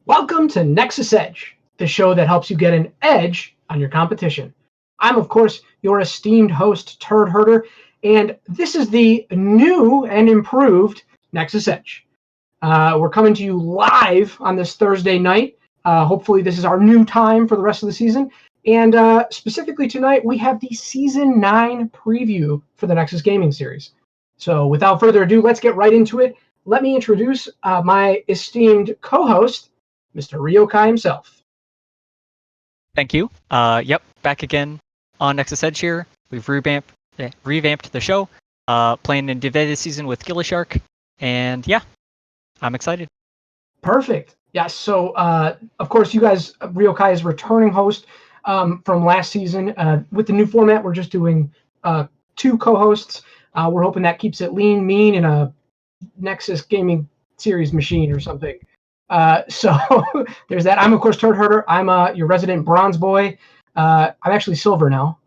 Welcome to Nexus Edge, the show that helps you get an edge on your competition. I'm, of course, your esteemed host, Turd Herder, and this is the new and improved Nexus Edge. We're coming to you live on this Thursday night. Hopefully this is our new time for the rest of the season. And specifically tonight, we have the Season 9 preview for the Nexus Gaming Series. So without further ado, let's get right into it. Let me introduce my esteemed co-host, Mr. Ryokai himself. Thank you. Yep, back again on Nexus Edge here. We've revamped the show, playing in Divided Season with Gillishark, and yeah, I'm excited. Perfect. Yes, so of course you guys, Ryokai is returning host from last season. With the new format, we're just doing two co-hosts. We're hoping that keeps it lean, mean, in a Nexus Gaming Series machine or something. So there's that. I'm, of course, Turd Herder. I'm your resident bronze boy. I'm actually silver now,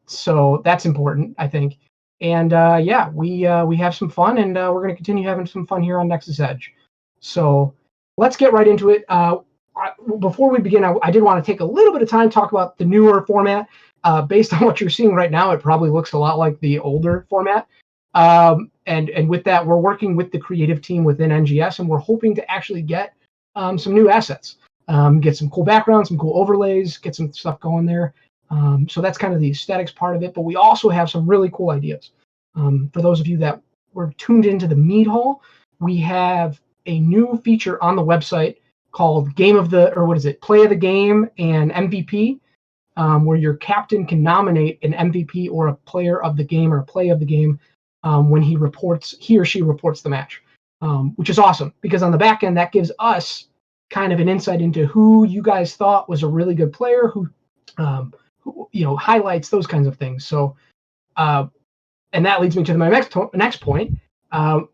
so that's important, I think. And yeah, we have some fun, and we're going to continue having some fun here on Nexus Edge. So let's get right into it. Before we begin, I did want to take a little bit of time to talk about the newer format. Based on what you're seeing right now, it probably looks a lot like the older format. And with that, we're working with the creative team within NGS, and we're hoping to actually get some new assets, get some cool backgrounds, some cool overlays, get some stuff going there. So that's kind of the aesthetics part of it. But we also have some really cool ideas. For those of you that were tuned into the Mead Hall, we have a new feature on the website called Play of the Game and MVP, where your captain can nominate an MVP or a player of the game or a play of the game when he or she reports the match, which is awesome because on the back end that gives us kind of an insight into who you guys thought was a really good player, who highlights those kinds of things. So, and that leads me to my next point.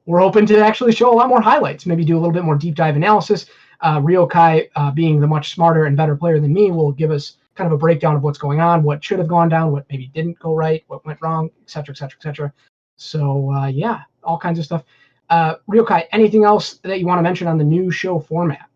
We're hoping to actually show a lot more highlights, maybe do a little bit more deep dive analysis. Ryokai, being the much smarter and better player than me, will give us kind of a breakdown of what's going on, what should have gone down, what maybe didn't go right, what went wrong, et cetera, et cetera, et cetera. So yeah, all kinds of stuff. Ryokai, anything else that you want to mention on the new show format?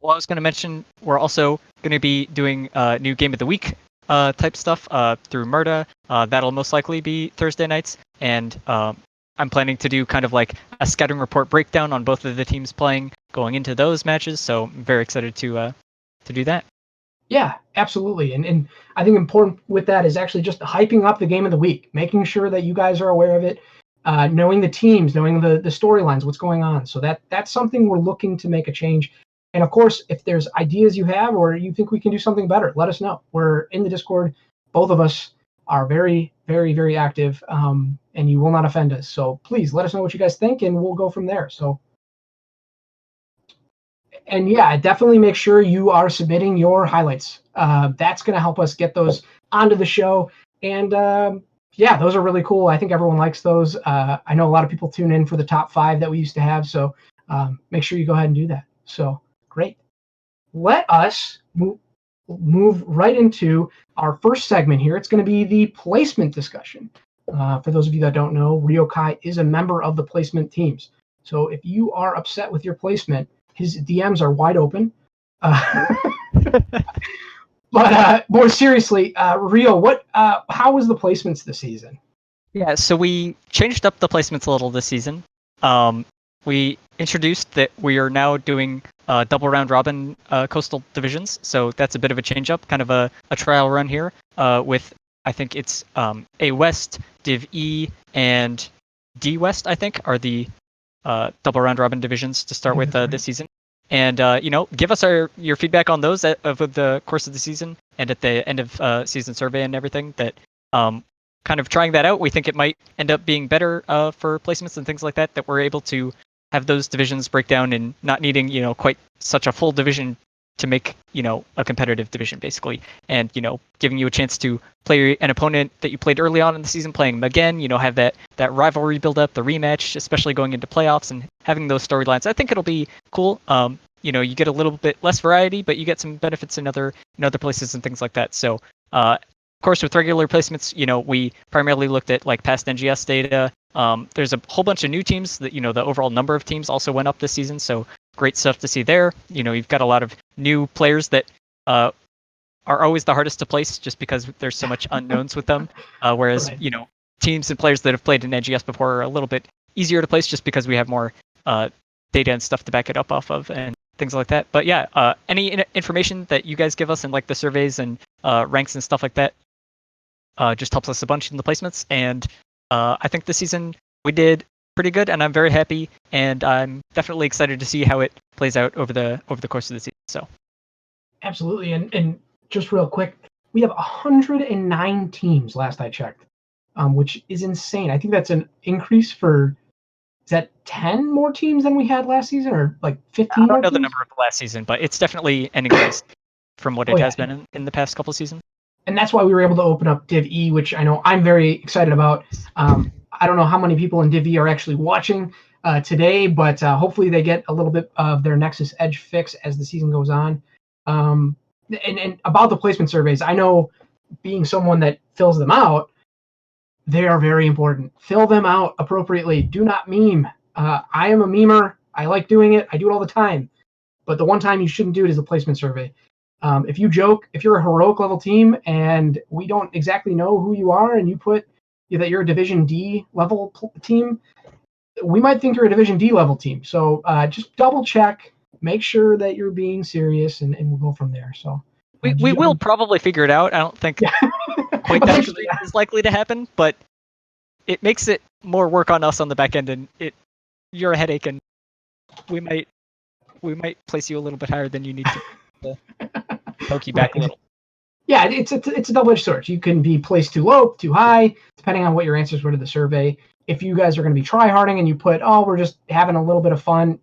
Well, I was going to mention we're also going to be doing new Game of the Week type stuff through Murda. That'll most likely be Thursday nights, and I'm planning to do kind of like a scouting report breakdown on both of the teams playing going into those matches. So I'm very excited to do that. Yeah, absolutely. And I think important with that is actually just hyping up the game of the week, making sure that you guys are aware of it, knowing the teams, knowing the storylines, what's going on. So that's something we're looking to make a change. And of course, if there's ideas you have or you think we can do something better, let us know. We're in the Discord. Both of us are very, very, very active, and you will not offend us. So please let us know what you guys think, and we'll go from there. So. And yeah, definitely make sure you are submitting your highlights. That's going to help us get those onto the show. And yeah, those are really cool. I think everyone likes those. I know a lot of people tune in for the top 5 that we used to have. So make sure you go ahead and do that. So great. Let us move right into our first segment here. It's going to be the placement discussion. For those of you that don't know, Ryokai is a member of the placement teams. So if you are upset with your placement, his DMs are wide open. But more seriously, Rio, how was the placements this season? Yeah, so we changed up the placements a little this season. We introduced that we are now doing double round robin coastal divisions. So that's a bit of a change up, kind of a trial run here with, I think it's A West, Div E, and D West, I think, are the double round robin divisions to start with this season. And give us your feedback on those over the course of the season and at the end of season survey and everything. That kind of trying that out, we think it might end up being better for placements and things like that. That we're able to have those divisions break down and not needing quite such a full division to make a competitive division basically, and giving you a chance to play an opponent that you played early on in the season, playing them again, have that rivalry build up, the rematch, especially going into playoffs and having those storylines. I think it'll be cool. You get a little bit less variety, but you get some benefits in other places and things like that. So of course with regular placements, we primarily looked at like past NGS data. There's a whole bunch of new teams that the overall number of teams also went up this season, so great stuff to see there. You've got a lot of new players that are always the hardest to place just because there's so much unknowns with them. Whereas, Right. Teams and players that have played in NGS before are a little bit easier to place just because we have more data and stuff to back it up off of and things like that. But yeah, any information that you guys give us in like the surveys and ranks and stuff like that just helps us a bunch in the placements. And I think this season we did pretty good, and I'm very happy, and I'm definitely excited to see how it plays out over the course of the season. So Absolutely. And just real quick, we have 109 teams last I checked, which is insane. I think that's an increase for, is that 10 more teams than we had last season, or like 15 I more don't know the teams? number of the last season, but it's definitely an increase from what Oh, it yeah. has been in the past couple seasons. And that's why we were able to open up Div E, which I know I'm very excited about. I don't know how many people in Div E are actually watching today, but hopefully they get a little bit of their Nexus Edge fix as the season goes on. And about the placement surveys, I know, being someone that fills them out, they are very important. Fill them out appropriately. Do not meme. I am a memer. I like doing it. I do it all the time. But the one time you shouldn't do it is a placement survey. If you joke, if you're a heroic level team and we don't exactly know who you are, and you put that you're a Division D level team, we might think you're a Division D level team. So just double check, make sure that you're being serious, and we'll go from there. So We will probably figure it out. I don't think quite that eventually, is likely to happen, but it makes it more work on us on the back end, and you're a headache, and we might place you a little bit higher than you need to poke you back a little. Yeah, it's a double-edged sword. You can be placed too low, too high, depending on what your answers were to the survey. If you guys are going to be try-harding and you put, oh, we're just having a little bit of fun,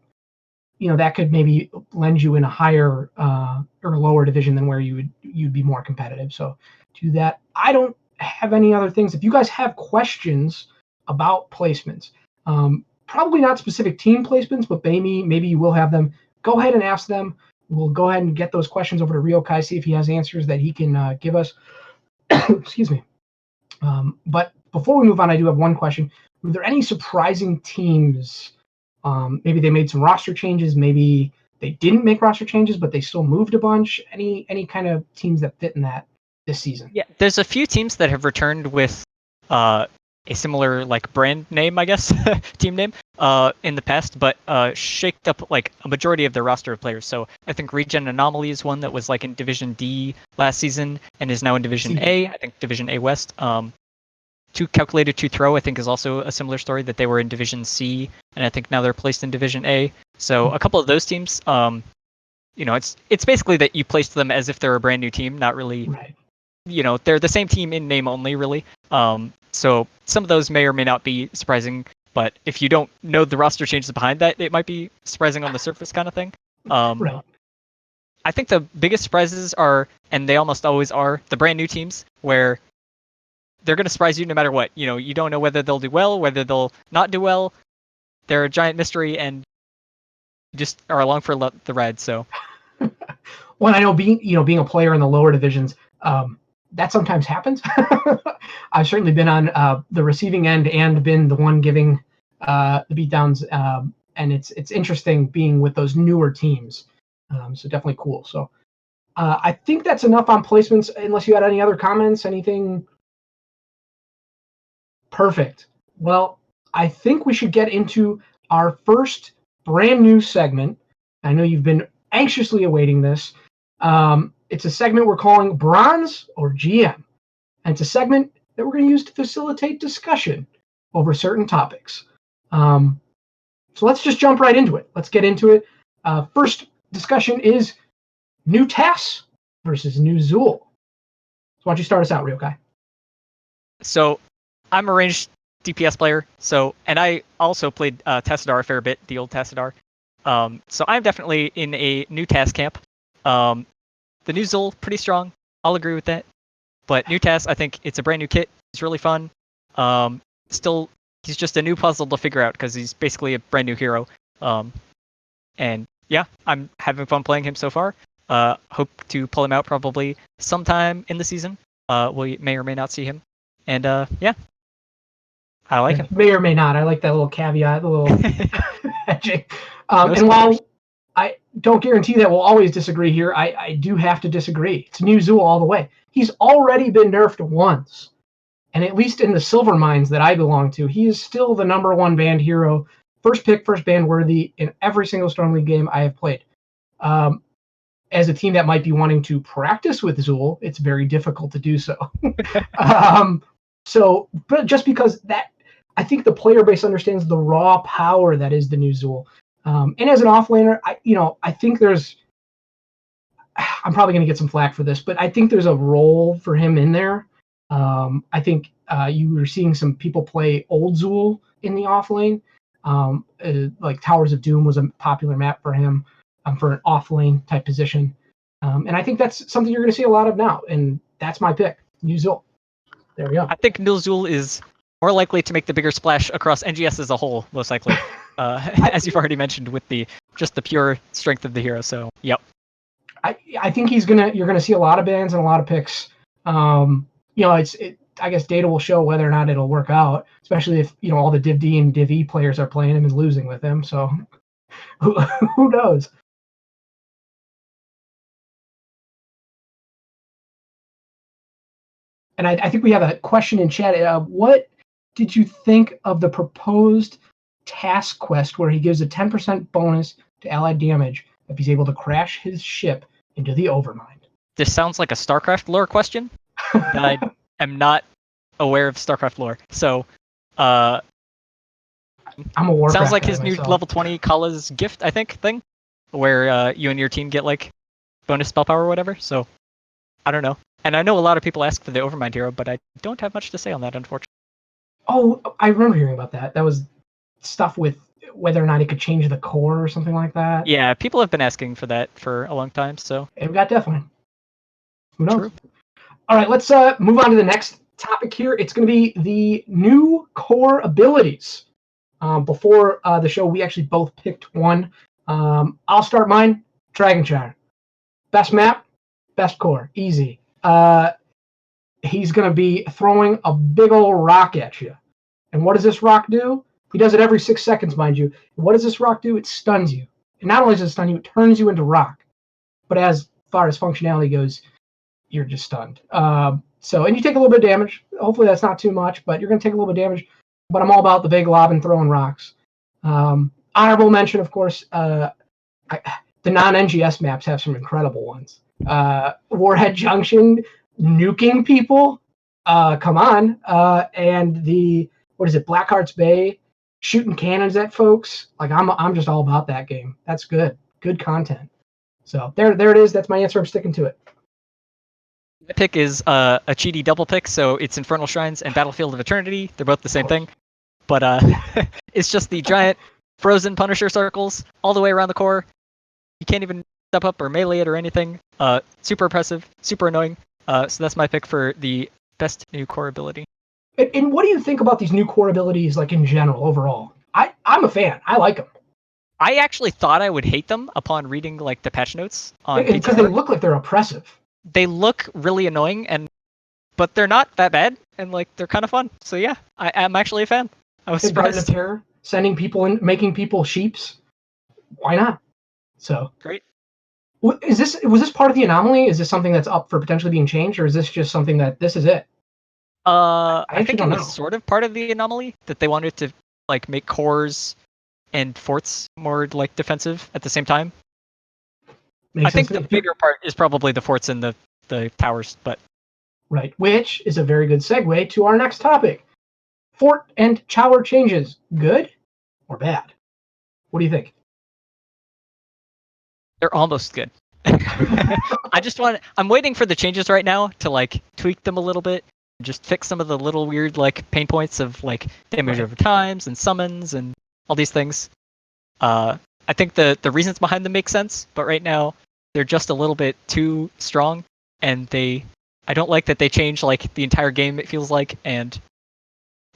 that could maybe lend you in a higher or lower division than where you'd be more competitive. So do that. I don't have any other things. If you guys have questions about placements, probably not specific team placements, but maybe you will have them, go ahead and ask them. We'll go ahead and get those questions over to Ryokai, see if he has answers that he can give us. Excuse me. But before we move on, I do have one question. Were there any surprising teams? Maybe they made some roster changes. Maybe they didn't make roster changes, but they still moved a bunch. Any kind of teams that fit in that this season? Yeah, there's a few teams that have returned with a similar like brand name, I guess, team name, in the past, but shaked up like a majority of their roster of players. So I think Regen Anomaly is one that was like in Division D last season and is now in Division A. I think Division A West. Two Calculated to Throw, I think, is also a similar story, that they were in Division C, and I think now they're placed in Division A. So a couple of those teams, it's basically that you placed them as if they're a brand new team, not really. Right. They're the same team in name only, really. So some of those may or may not be surprising, but if you don't know the roster changes behind that, it might be surprising on the surface kind of thing. Right. I think the biggest surprises are, and they almost always are, the brand new teams, where they're going to surprise you no matter what. You don't know whether they'll do well, whether they'll not do well. They're a giant mystery, and you just are along for the ride. So, well, I know being a player in the lower divisions, that sometimes happens. I've certainly been on the receiving end and been the one giving the beatdowns, and it's interesting being with those newer teams. So definitely cool. So I think that's enough on placements. Unless you had any other comments, anything. Perfect. Well, I think we should get into our first brand new segment. I know you've been anxiously awaiting this. It's a segment we're calling Bronze or GM. And it's a segment that we're going to use to facilitate discussion over certain topics. So let's just jump right into it. Let's get into it. First discussion is new TAS versus new Zool. So why don't you start us out, Ryokai? So I'm a ranged DPS player, and I also played Tassadar a fair bit, the old Tassadar. So I'm definitely in a new TAS camp. The new Zool, pretty strong. I'll agree with that. But new TAS, I think it's a brand new kit. It's really fun. Still, he's just a new puzzle to figure out because he's basically a brand new hero. And yeah, I'm having fun playing him so far. Hope to pull him out probably sometime in the season. We may or may not see him. And yeah, I like him. May or may not. I like that little caveat, the little edging. No and while I don't guarantee that we'll always disagree here. I do have to disagree. It's new Zool all the way. He's already been nerfed once. And at least in the silver mines that I belong to, he is still the #1 banned hero, first pick, first ban worthy in every single Storm League game I have played. As a team that might be wanting to practice with Zool, it's very difficult to do so. But just because that, I think the player base understands the raw power that is the new Zool. And as an offlaner, I think I'm probably going to get some flack for this, but I think there's a role for him in there. I think you were seeing some people play old Zool in the offlane. Like Towers of Doom was a popular map for him for an offlane type position. And I think that's something you're going to see a lot of now. And that's my pick, new Zool. There we go. I think new Zool is more likely to make the bigger splash across NGS as a whole, most likely. As you've already mentioned, with just the pure strength of the hero. So, yep. I think you're gonna see a lot of bans and a lot of picks. I guess data will show whether or not it'll work out, especially if all the Div D and Div E players are playing him and losing with him. So who knows? And I think we have a question in chat. What did you think of the proposed task quest where he gives a 10% bonus to allied damage if he's able to crash his ship into the Overmind? This sounds like a StarCraft lore question. I am not aware of StarCraft lore. So, I'm a Warcraft sounds like guy his new myself. level 20 Kala's gift, I think, thing, where you and your team get like bonus spell power or whatever. So, I don't know. And I know a lot of people ask for the Overmind hero, but I don't have much to say on that, unfortunately. Oh, I remember hearing about that. That was stuff with whether or not he could change the core or something like that. Yeah, people have been asking for that for a long time, so. And we got Deathwind. Who knows? True. All right, let's move on to the next topic here. It's going to be the new core abilities. Before the show, we actually both picked one. I'll start mine. Dragonshire. Best map, best core. Easy. He's going to be throwing a big old rock at you. And what does this rock do? He does it every 6 seconds, mind you. What does this rock do? It stuns you. And not only does it stun you, it turns you into rock. But as far as functionality goes, you're just stunned. And you take a little bit of damage. Hopefully that's not too much, but you're going to take a little bit of damage. But I'm all about the big lob and throwing rocks. Honorable mention, of course, the non-NGS maps have some incredible ones. Warhead Junction, nuking people. Come on. And Blackheart's Bay, shooting cannons at folks. Like I'm just all about that game. That's good. Good content. So there it is. That's my answer. I'm sticking to it. My pick is a cheaty double pick, so it's Infernal Shrines and Battlefield of Eternity. They're both the same thing. But it's just the giant frozen Punisher circles all the way around the core. You can't even step up or melee it or anything. Super oppressive, super annoying. So that's my pick for the best new core ability. And what do you think about these new core abilities, like in general, overall? I'm a fan. I like them. I actually thought I would hate them upon reading like the patch notes on because they look like they're oppressive. They look really annoying, but they're not that bad, and like they're kind of fun. So yeah, I'm actually a fan. I was surprised. Terror, sending people in, making people sheeps. Why not? So great. Was this part of the anomaly? Is this something that's up for potentially being changed, or is this just something that this is it? I think it was sort of part of the anomaly that they wanted to like make cores and forts more like defensive at the same time. I think the bigger part is probably the forts and the towers, but right, which is a very good segue to our next topic. Fort and tower changes, good or bad? What do you think? They're almost good. I'm waiting for the changes right now to like tweak them a little bit, just fix some of the little weird like pain points of like damage over times and summons and all these things. I think the reasons behind them make sense, but right now they're just a little bit too strong, and I don't like that they change like the entire game, it feels like, and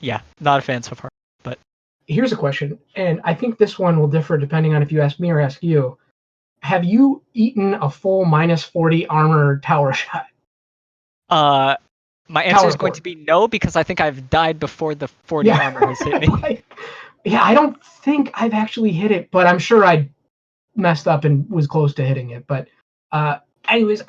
yeah, not a fan so far. But here's a question, and I think this one will differ depending on if you ask me or ask you. Have you eaten a full -40 armor tower shot? My answer is going to be no, because I think I've died before the 40 armor has hit me. Yeah, I don't think I've actually hit it, but I'm sure I'd messed up and was close to hitting it. But anyways,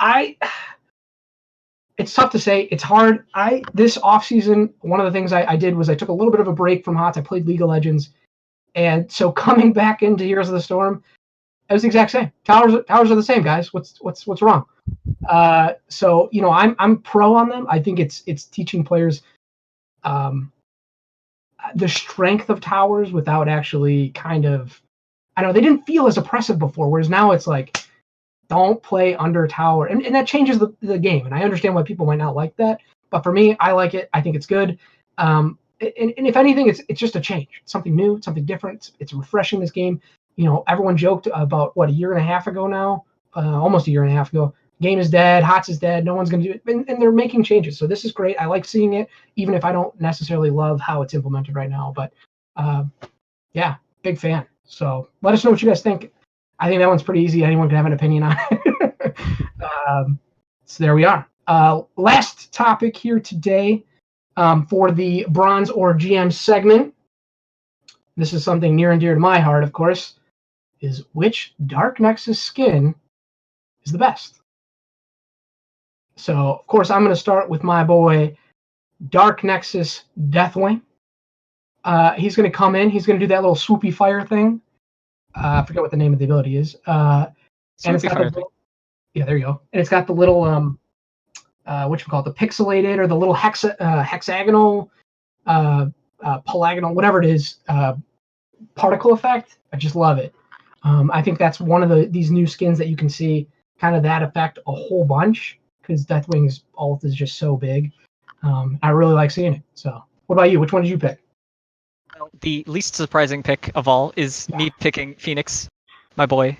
it's tough to say. It's hard. This offseason, one of the things I did was I took a little bit of a break from HOTS. I played League of Legends. And so coming back into Heroes of the Storm, it was the exact same. Towers are the same, guys. What's wrong? So I'm pro on them. I think it's teaching players the strength of towers without actually kind of, I don't know, they didn't feel as oppressive before, whereas now it's like, don't play under tower. And that changes the game. And I understand why people might not like that. But for me, I like it. I think it's good. And if anything, it's just a change. It's something new, it's something different. It's refreshing this game. Everyone joked about, a year and a half ago now, almost a year and a half ago, game is dead, HOTS is dead, no one's going to do it. And they're making changes. So this is great. I like seeing it, even if I don't necessarily love how it's implemented right now. But yeah, big fan. So let us know what you guys think. I think that one's pretty easy. Anyone can have an opinion on it. So there we are. Last topic here today for the Bronze or GM segment. This is something near and dear to my heart, of course, is which Dark Nexus skin is the best? So, of course, I'm going to start with my boy, Dark Nexus Deathwing. He's going to come in. He's going to do that little swoopy fire thing. I forget what the name of the ability is. And it's got yeah, there you go. And it's got the little the pixelated or the little hexagonal, polygonal, whatever it is, particle effect. I just love it. I think that's one of these new skins that you can see kind of that effect a whole bunch because Deathwing's ult is just so big. I really like seeing it. So, what about you? Which one did you pick? The least surprising pick of all is me picking Phoenix, my boy,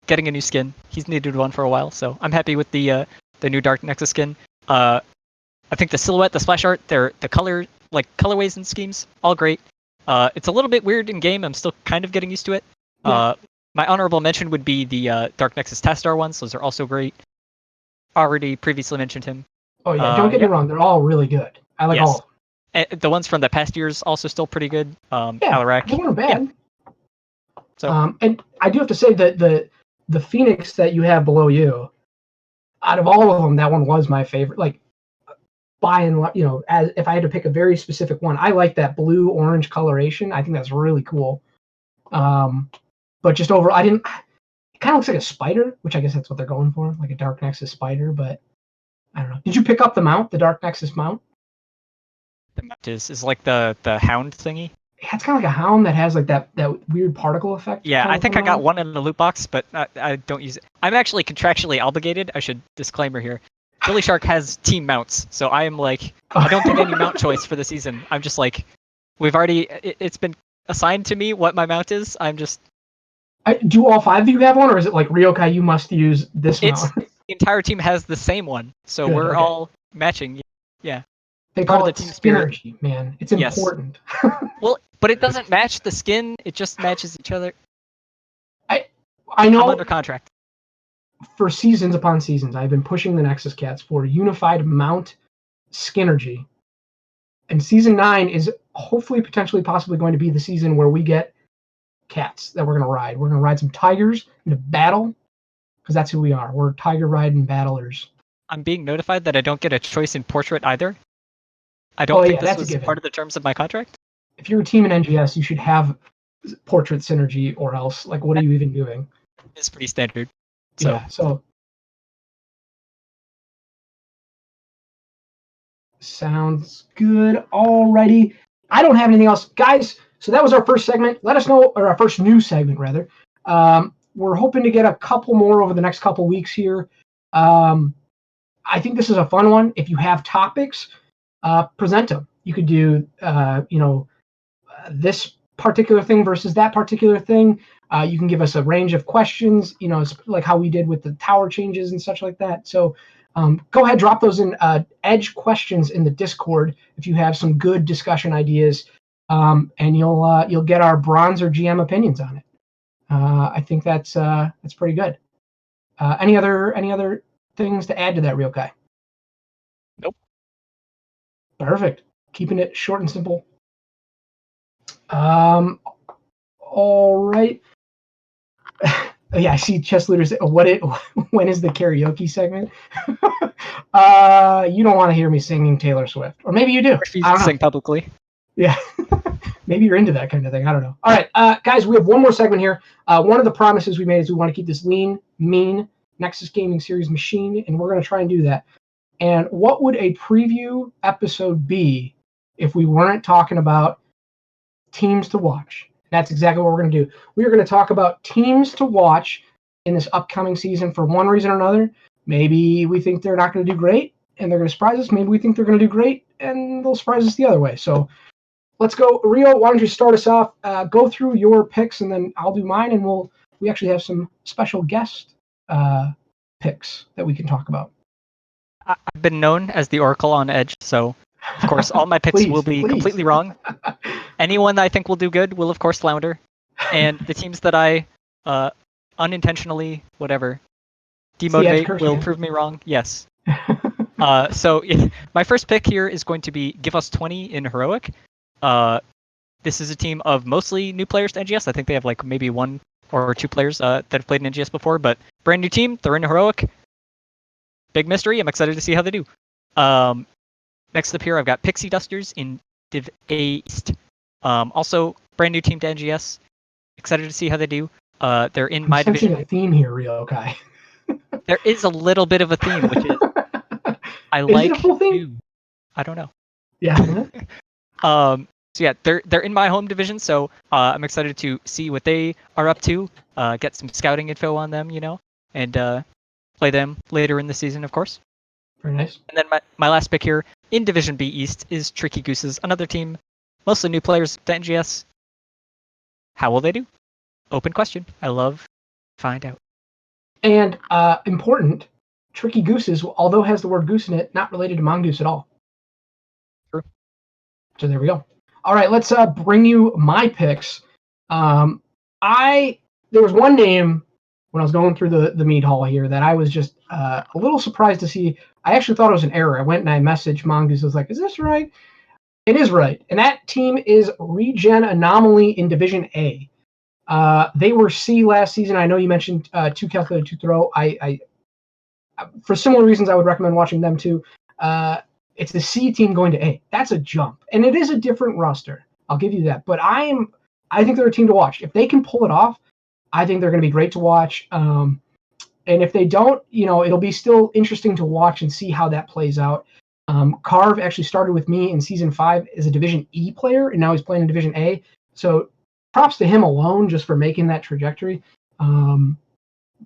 getting a new skin. He's needed one for a while, so I'm happy with the new Dark Nexus skin. I think the silhouette, the splash art, the color, colorways and schemes, all great. It's a little bit weird in game. I'm still kind of getting used to it. Yeah. My honorable mention would be the Dark Nexus Tastar ones. Those are also great. Already previously mentioned him. Oh yeah, don't get me wrong. They're all really good. I like all of them. The ones from the past years also still pretty good. Alarak. They weren't bad. Yeah. So, and I do have to say that the Phoenix that you have below you, out of all of them, that one was my favorite. Like, by and large, as if I had to pick a very specific one, I like that blue orange coloration. I think that's really cool. But just overall, it kind of looks like a spider, which I guess that's what they're going for, like a Dark Nexus spider. But I don't know. Did you pick up the mount, the Dark Nexus mount? The mount is like the hound thingy. Yeah, it's kind of like a hound that has like that weird particle effect. Yeah, I think I got one in the loot box, but I don't use it. I'm actually contractually obligated. I should disclaimer here. Billy Shark has team mounts, so I am like, I don't get any mount choice for the season. I'm just like, it's been assigned to me what my mount is. I'm just. Do all 5 of you have one, or is it like Ryokai, you must use this mount? The entire team has the same one, so we're all matching. Yeah. They call it team synergy, man. It's important. Well, but it doesn't match the skin. It just matches each other. I know. I'm under contract. For seasons upon seasons, I've been pushing the Nexus Cats for unified mount synergy. And season 9 is hopefully, potentially, possibly going to be the season where we get cats that we're going to ride. We're going to ride some tigers into battle, because that's who we are. We're tiger riding battlers. I'm being notified that I don't get a choice in portrait either. I don't think this was part of the terms of my contract. If you're a team in NGS, you should have portrait synergy, or else, like, what are you even doing? It's pretty standard. So sounds good. Alrighty. I don't have anything else, guys. So that was our first segment. Let us know, or our first new segment rather. We're hoping to get a couple more over the next couple weeks here. I think this is a fun one. If you have topics, present them. You could do, this particular thing versus that particular thing. You can give us a range of questions, like how we did with the tower changes and such like that. So go ahead, drop those in Edge questions in the Discord if you have some good discussion ideas, and you'll get our bronze or GM opinions on it. I think that's pretty good. Any other things to add to that, Ryokai? Nope. Perfect. Keeping it short and simple. All right. Yeah, I see chess leaders. When is the karaoke segment? You don't want to hear me singing Taylor Swift, or maybe you do. Refuse I to don't know. sing publicly. Yeah, maybe you're into that kind of thing. I don't know. All right, guys, we have one more segment here. One of the promises we made is we want to keep this lean, mean Nexus Gaming Series machine, and we're going to try and do that. And what would a preview episode be if we weren't talking about teams to watch? That's exactly what we're going to do. We are going to talk about teams to watch in this upcoming season for one reason or another. Maybe we think they're not going to do great and they're going to surprise us. Maybe we think they're going to do great and they'll surprise us the other way. So let's go. Rio, why don't you start us off? Go through your picks and then I'll do mine, and we actually have some special guest picks that we can talk about. I've been known as the Oracle on Edge, so of course all my picks will be completely wrong. Anyone that I think will do good will of course flounder, and the teams that I unintentionally demotivate will prove me wrong. Yes. So my first pick here is going to be Give Us 20 in Heroic. This is a team of mostly new players to NGS. I think they have like maybe one or two players that have played in NGS before, but brand new team. They're in Heroic. Big mystery. I'm excited to see how they do. Next up here, I've got Pixie Dusters in Div A East. Also, brand new team to NGS. Excited to see how they do. They're in my division. A theme here, Rio Kai. There is a little bit of a theme, which is I is like. It a full theme? I don't know. Yeah. So yeah, they're in my home division, so I'm excited to see what they are up to. Get some scouting info on them, and play them later in the season, of course. Very nice. And then my last pick here in Division B East is Tricky Gooses, another team, mostly new players to NGS. How will they do? Open question. I love find out. And important, Tricky Gooses, although has the word goose in it, not related to Mongoose at all. True. So there we go. All right, let's bring you my picks. There was one name when I was going through the meat hall here that I was just a little surprised to see. I actually thought it was an error. I went and I messaged Mongoose. I was like, is this right? It is right. And that team is Regen Anomaly in Division A. They were C last season. I know you mentioned 2 calculated 2 throw. I for similar reasons, I would recommend watching them too. It's the C team going to A. That's a jump, and it is a different roster. I'll give you that. But I think they're a team to watch. If they can pull it off, I think they're going to be great to watch. And if they don't, it'll be still interesting to watch and see how that plays out. Carve actually started with me in season 5 as a Division E player, and now he's playing in Division A. So props to him alone just for making that trajectory.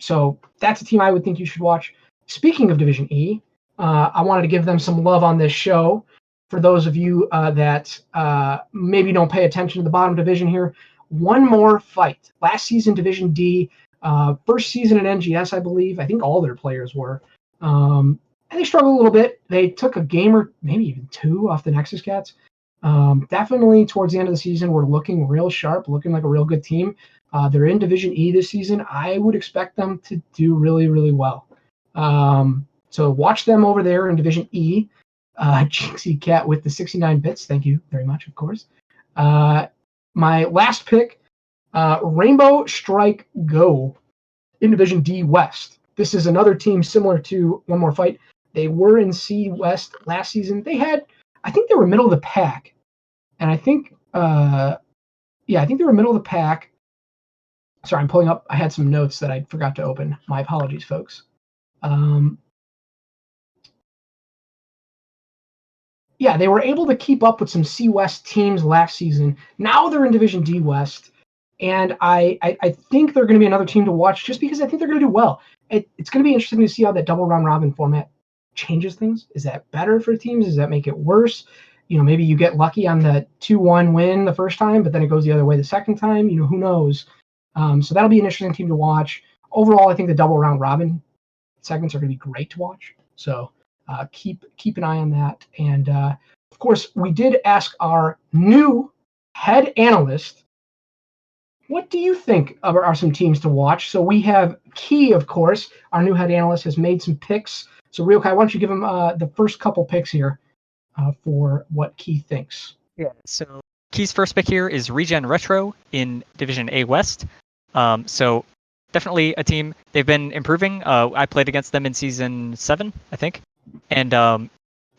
So that's a team I would think you should watch. Speaking of Division E, I wanted to give them some love on this show. For those of you that maybe don't pay attention to the bottom division here, One More Fight. Last season, Division D. First season in NGS, I believe. I think all their players were. And they struggled a little bit. They took a game or maybe even 2 off the Nexus Cats. Definitely towards the end of the season, we're looking real sharp, looking like a real good team. They're in Division E this season. I would expect them to do really, really well. So watch them over there in Division E. Jinxie Cat with the 69 bits. Thank you very much, of course. My last pick, Rainbow Strike Go in Division D West. This is another team similar to One More Fight. They were in C West last season. I think they were middle of the pack. And I think, I think they were middle of the pack. Sorry, I'm pulling up. I had some notes that I forgot to open. My apologies, folks. They were able to keep up with some C West teams last season. Now they're in Division D West, and I think they're going to be another team to watch just because I think they're going to do well. It's going to be interesting to see how that double round robin format changes things. Is that better for teams? Does that make it worse? Maybe you get lucky on the 2-1 win the first time, but then it goes the other way the second time. Who knows? So that'll be an interesting team to watch. Overall, I think the double round robin segments are going to be great to watch. So keep an eye on that. And of course, we did ask our new head analyst, what do you think are some teams to watch? So we have Key, of course, our new head analyst, has made some picks. So Ryokai, why don't you give him the first couple picks here for what Key thinks? Yeah. So Key's first pick here is Regen Retro in Division A West. So definitely a team. They've been improving. I played against them in season 7, I think, and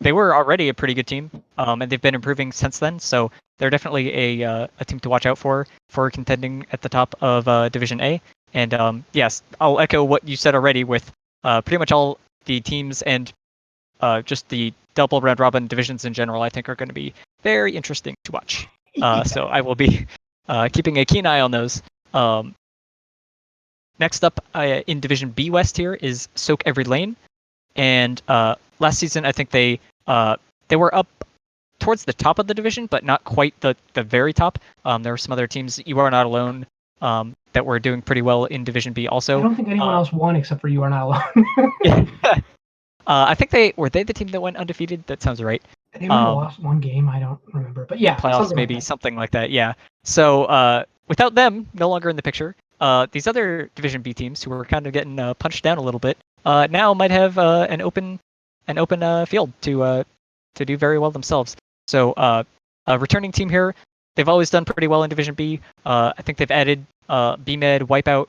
they were already a pretty good team. And they've been improving since then. So they're definitely a team to watch out for contending at the top of Division A. And yes, I'll echo what you said already with pretty much all the teams and just the double round robin divisions in general. I think are going to be very interesting to watch. So I will be keeping a keen eye on those. Next up in Division B West here is Soak Every Lane, and last season I think they were up towards the top of the division, but not quite the very top. There were some other teams. You Are Not Alone that were doing pretty well in Division B also. I don't think anyone else won except for You Are Not Alone. Yeah. I think they the team that went undefeated. That sounds right. They might have lost one game. I don't remember, but yeah, playoffs maybe something like that. Yeah. So without them, no longer in the picture. These other Division B teams who were kind of getting punched down a little bit now might have an open field to do very well themselves. So a returning team here. They've always done pretty well in Division B. I think they've added BMed Wipeout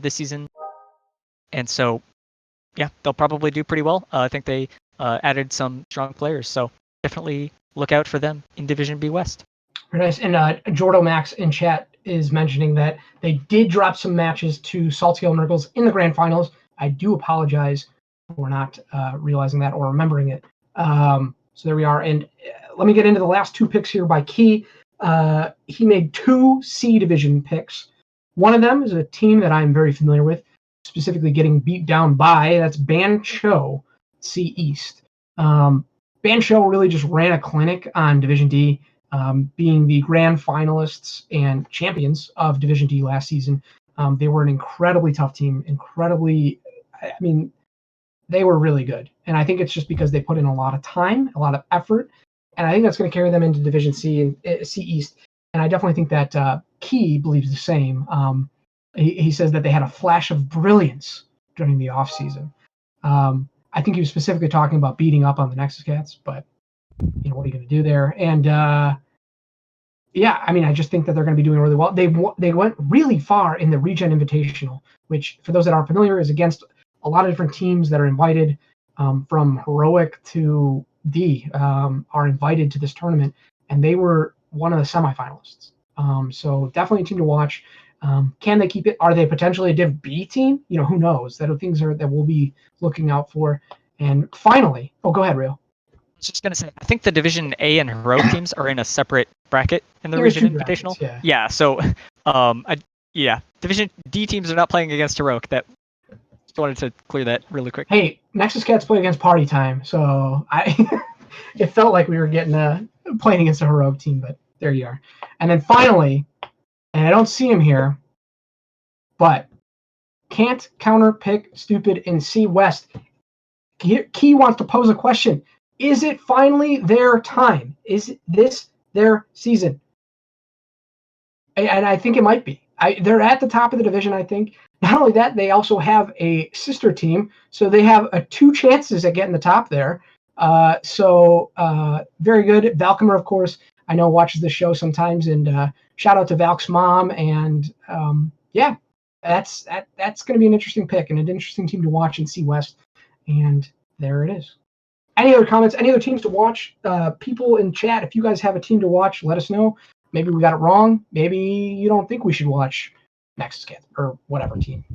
this season, and so yeah, they'll probably do pretty well. I think they added some strong players, so definitely look out for them in Division B West. Very nice. And Jordo Max in chat is mentioning that they did drop some matches to Salty Hill Nurgles in the grand finals. I do apologize for not realizing that or remembering it. So there we are. And let me get into the last 2 picks here by Key. He made 2 C division picks. One of them is a team that I'm very familiar with, specifically getting beat down by. That's Bancho C East. Bancho really just ran a clinic on Division D, being the grand finalists and champions of Division D last season. They were an incredibly tough team, they were really good. And I think it's just because they put in a lot of time, a lot of effort, and I think that's going to carry them into Division C and C East. And I definitely think that Key believes the same. He says that they had a flash of brilliance during the offseason. I think he was specifically talking about beating up on the Nexus Cats, but what are you going to do there? And I just think that they're going to be doing really well. They went really far in the Regen Invitational, which, for those that aren't familiar, is against a lot of different teams that are invited from Heroic to D are invited to this tournament, and they were one of the semifinalists. So definitely a team to watch. Can they keep it? Are they potentially a Div B team? Who knows? That are things that we'll be looking out for. And finally, go ahead, Rio. I was just gonna say, I think the Division A and Heroic teams are in a separate bracket in the Region Invitational. Brackets, yeah. So, Division D teams are not playing against Heroic. That just wanted to clear that really quick. Hey, Nexus Cats play against Party Time, so it felt like we were getting playing against a Heroic team, but there you are. And then finally, and I don't see him here, but can't counter pick stupid in C West. Key wants to pose a question. Is it finally their time? Is this their season? And I think it might be. They're at the top of the division, I think. Not only that, they also have a sister team, so they have 2 chances at getting the top there. So very good. Valkymer, of course, I know watches the show sometimes, and shout out to Valk's mom. And that's going to be an interesting pick and an interesting team to watch in C West. And there it is. Any other comments? Any other teams to watch? People in chat, if you guys have a team to watch, let us know. Maybe we got it wrong. Maybe you don't think we should watch Nexus Cats or whatever team.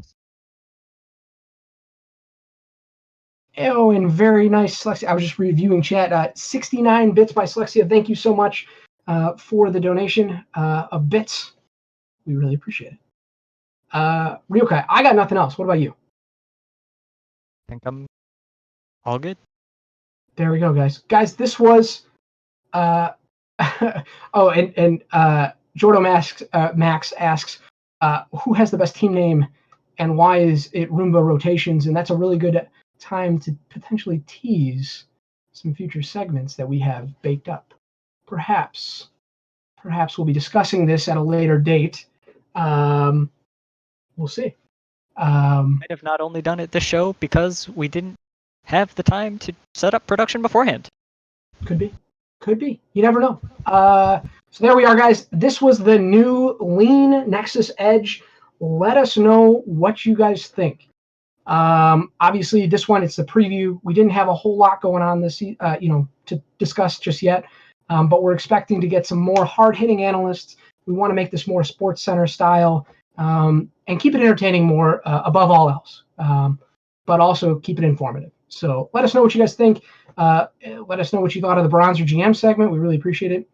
Oh, and very nice, Slexia. I was just reviewing chat. 69 bits by Slexia. Thank you so much for the donation of bits. We really appreciate it. Ryokai, I got nothing else. What about you? I think I'm all good. There we go, guys. Guys, this was Jordo Max asks who has the best team name and why is it Roomba Rotations? And that's a really good time to potentially tease some future segments that we have baked up. Perhaps we'll be discussing this at a later date. We'll see. Might have not only done it this show because we didn't have the time to set up production beforehand. Could be. You never know. So there we are, guys. This was the new Lean Nexus Edge let us know what you guys think. Obviously, this one, it's the preview. We didn't have a whole lot going on this, to discuss just yet, but we're expecting to get some more hard-hitting analysts. We want to make this more Sports Center style, and keep it entertaining more above all else, but also keep it informative. So let us know what you guys think. Let us know what you thought of the Bronzer GM segment. We really appreciate it.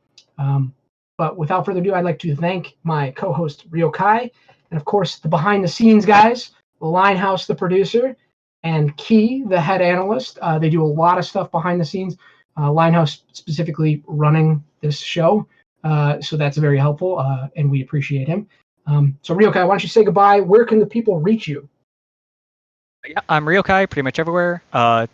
But without further ado, I'd like to thank my co-host Rio Kai, and of course the behind-the-scenes guys, Linehouse, the producer, and Key, the head analyst. They do a lot of stuff behind the scenes. Linehouse specifically running this show, so that's very helpful, and we appreciate him. So Rio Kai, why don't you say goodbye? Where can the people reach you? Yeah, I'm Ryokai pretty much everywhere.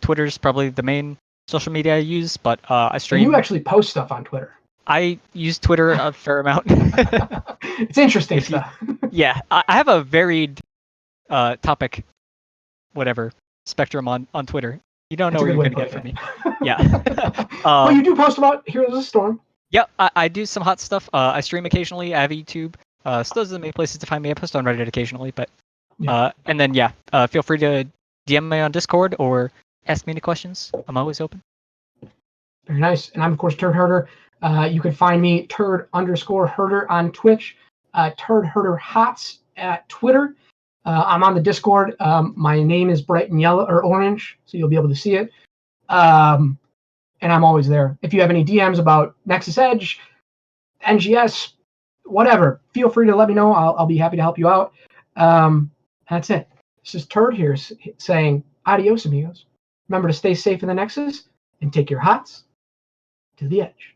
Twitter's probably the main social media I use, but I stream. And you actually post stuff on Twitter. I use Twitter a fair amount. It's interesting stuff. Yeah, I have a varied topic, whatever, spectrum on Twitter. You don't know what you're going to get from me. Yeah. Well, you do post about Heroes of the Storm. Yeah, I do some hot stuff. I stream occasionally. I have YouTube. So those are the main places to find me. I post on Reddit occasionally, but and then feel free to DM me on Discord or ask me any questions. I'm always open. Very nice. And I'm of course Turd Herder. You can find me Turd_Herder on Twitch, Turd Herder Hots at Twitter. I'm on the Discord. My name is bright and yellow or orange, so you'll be able to see it. And I'm always there. If you have any DMs about Nexus Edge, NGS, whatever, feel free to let me know. I'll be happy to help you out. That's it. This is Turd here saying adios, amigos. Remember to stay safe in the Nexus and take your hots to the edge.